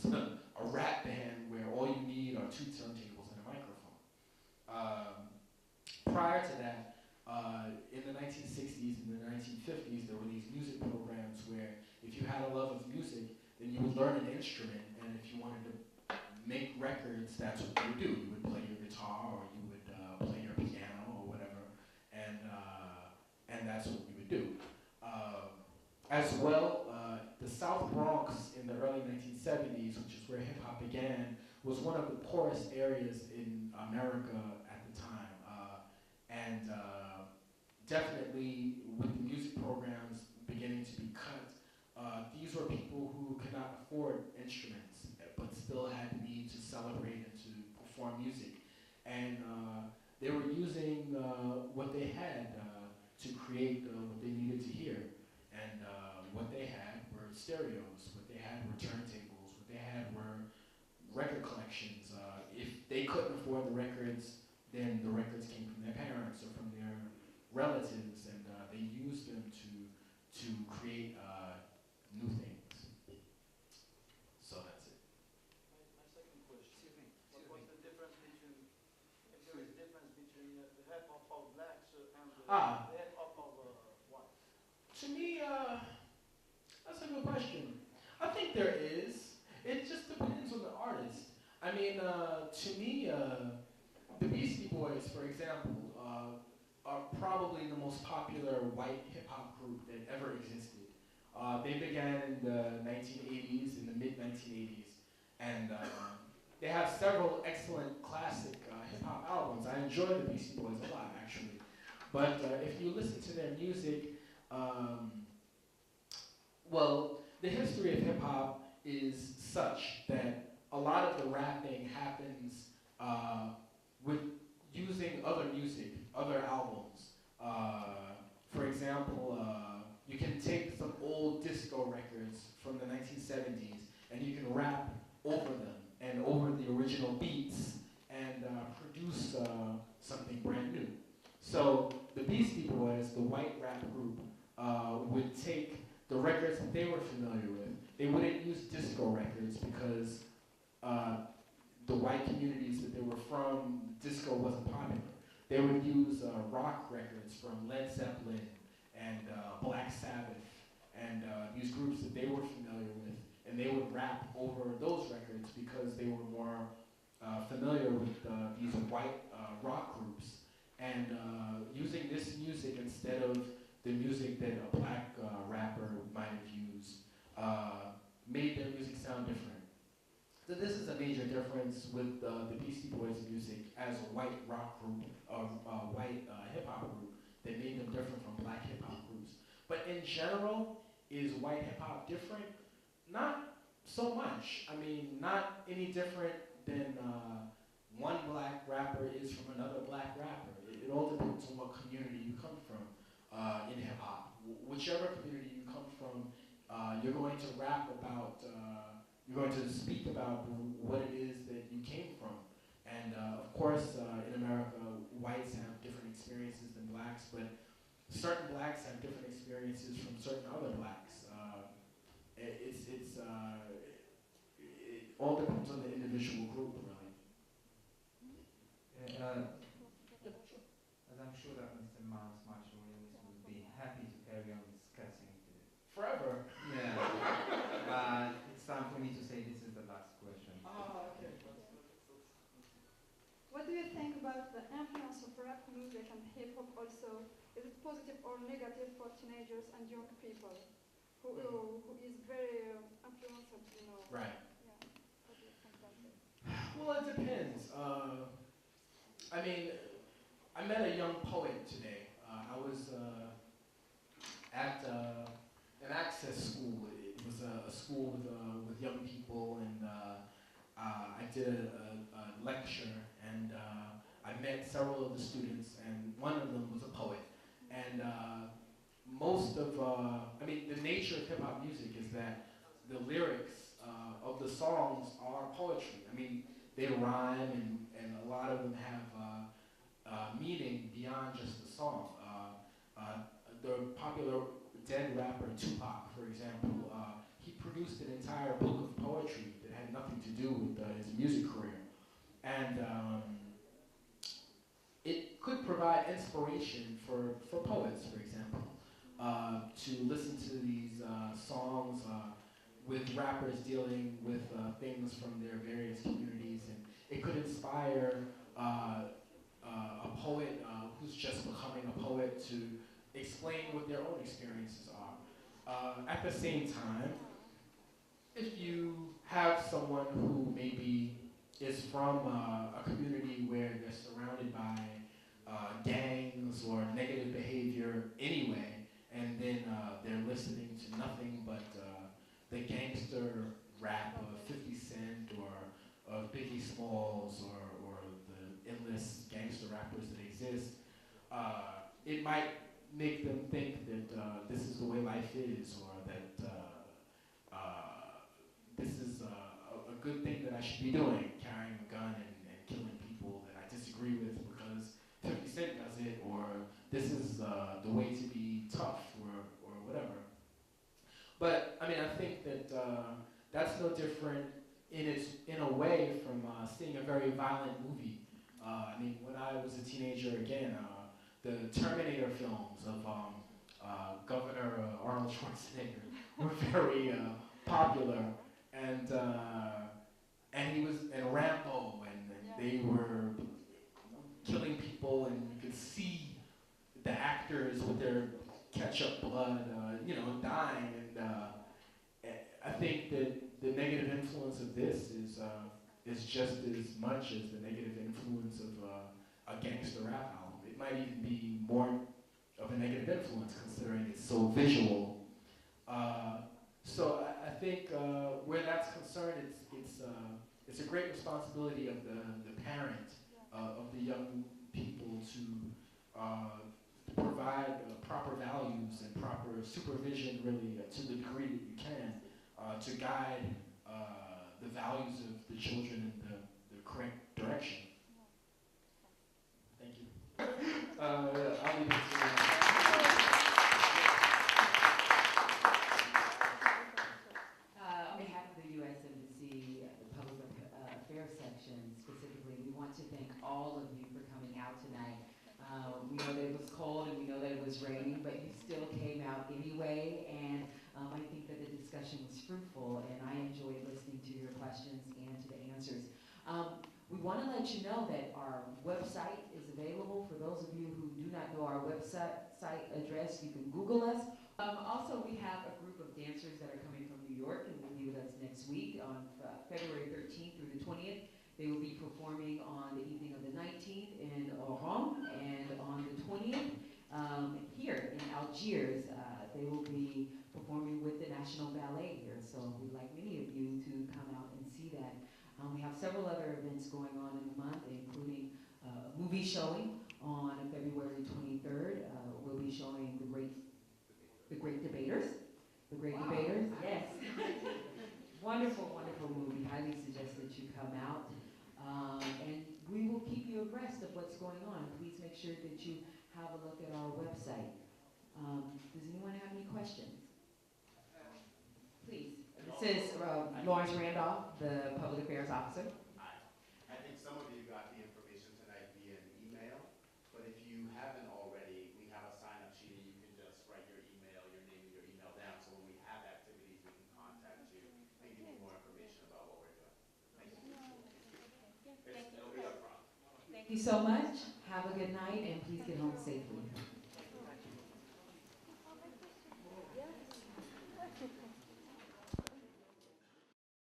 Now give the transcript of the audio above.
was a rap band where all you need are two turntables and a microphone. Prior to that, in the 1960s and the 1950s, there were these music programs where if you had a love of music, then you would learn an instrument, and if you wanted to make records, that's what you would do. You would play your guitar, or you would play your piano, or whatever, and that's what you would do. As well, the South Bronx in the early 1970s, which is where hip-hop began, was one of the poorest areas in America at the time. Definitely with the music programs beginning to be cut, these were people who could not afford instruments, but still had the need to celebrate and to perform music. And they were using what they had to create what they needed to hear. And what they had were stereos, what they had were turntables, what they had were record collections. If they couldn't afford the records, then the records came from their parents or from their relatives, and they used them to create new things. So that's it. My second question. What was the difference between, if there is difference between the hip hop of blacks and the hip hop of whites? To me, that's a good question. I think there is. It just depends on the artist. I mean, to me, the Beastie Boys, for example, are probably the most popular white hip-hop group that ever existed. They began in the 1980s, in the mid-1980s, and they have several excellent classic hip-hop albums. I enjoy the Beastie Boys a lot, actually. But if you listen to their music, well, the history of hip-hop is such that a lot of the rapping happens with using other music, other albums. For example, you can take some old disco records from the 1970s and you can rap over them and over the original beats and produce something brand new. So the Beastie Boys, the white rap group, would take the records that they were familiar with. They wouldn't use disco records because the white communities that they were from, disco wasn't popular. They would use rock records from Led Zeppelin and Black Sabbath and these groups that they were familiar with, and they would rap over those records because they were more familiar with these white rock groups. And using this music instead of the music that a black rapper might have used made their music sound different. So this is a major difference with the Beastie Boys music as a white rock group, or white hip-hop group, that made them different from black hip-hop groups. But in general, is white hip-hop different? Not so much. I mean, not any different than one black rapper is from another black rapper. It all depends on what community you come from in hip-hop. Whichever community you come from, you're going to rap about, you're going to speak about what it is that you came from. And of course, in America, whites have different experiences than blacks, but certain blacks have different experiences from certain other blacks. It all depends on the individual group, really. As I'm sure that Mr. Miles Marshall would be happy to carry on discussing today. Forever. Yeah. It's time for me to say this is the last question. Okay. What do you think about the influence of rap music and hip hop also? Is it positive or negative for teenagers and young people who is very influenced, you know? Right. Yeah. What do you think about it? Well, it depends. I mean, I met a young poet today. I was at an access school. It was a school with young people, and I did a lecture, and I met several of the students, and one of them was a poet. And most of, I mean, the nature of hip-hop music is that the lyrics of the songs are poetry. I mean, they rhyme, and a lot of them have meaning beyond just the song. The popular dead rapper Tupac, for example, he produced an entire book of poetry that had had nothing to do with his music career. And it could provide inspiration for poets, for example, to listen to these songs with rappers dealing with things from their various communities, and it could inspire a poet who's just becoming a poet to explain what their own experiences are. At the same time, if you have someone who maybe is from a community where they're surrounded by gangs or negative behavior anyway, and then they're listening to nothing but the gangster rap of 50 Cent or of Biggie Smalls or the endless gangster rappers that exist, it might make them think that this is the way life is, or that this is a good thing that I should be doing, carrying a gun and killing people that I disagree with because 50 Cent does it, or this is the way to be tough, or whatever. But I mean, I think that that's no different in a way from seeing a very violent movie. I mean, when I was a teenager, again, the Terminator films of Governor Arnold Schwarzenegger were very popular, and he was and Rambo, and they were killing people, and you could see the actors with their ketchup blood, dying, and I think that the negative influence of this is just as much as the negative influence of a gangster rap album. It might even be more of a negative influence considering it's so visual. So I think where that's concerned, it's a great responsibility of the parent of the young people to provide proper values and proper supervision, really, to the degree that you can, to guide the values of the children in the correct direction. Thank you. I'll leave it to On behalf of the U.S. Embassy, the Public Affairs section specifically, we want to thank all of you for coming out tonight. We know that it was cold and we know that it was raining, but you still came out anyway, and I think that the discussion was fruitful, and I enjoyed listening to your questions and to the answers. We want to let you know that our website is available. For those of you who do not know our website address, you can Google us. Also, we have a group of dancers that are coming from New York and will be with us next week on February 13th through the 20th. They will be performing on the evening of the 19th in Oran, and on the 20th here in Algiers. They will be performing with the National Ballet here, so we'd like many of you to come out and see that. We have several other events going on in the month, including a movie showing on February 23rd. We'll be showing The Great Debaters. The Great Debaters, yes. Wonderful, wonderful movie. Highly suggest that you come out. And we will keep you abreast of what's going on. Please make sure that you have a look at our website. Does anyone have any questions? Please. This is Lawrence Randolph, the Public Affairs Officer. Hi. I think some of you got the information tonight via an email, but if you haven't already, we have a sign-up sheet and you can just write your email, your name and your email down, so when we have activities, we can contact you and give you more information about what we're doing. Thank you. It'll be up front. Thank you so much. Have a good night, and please get home safely.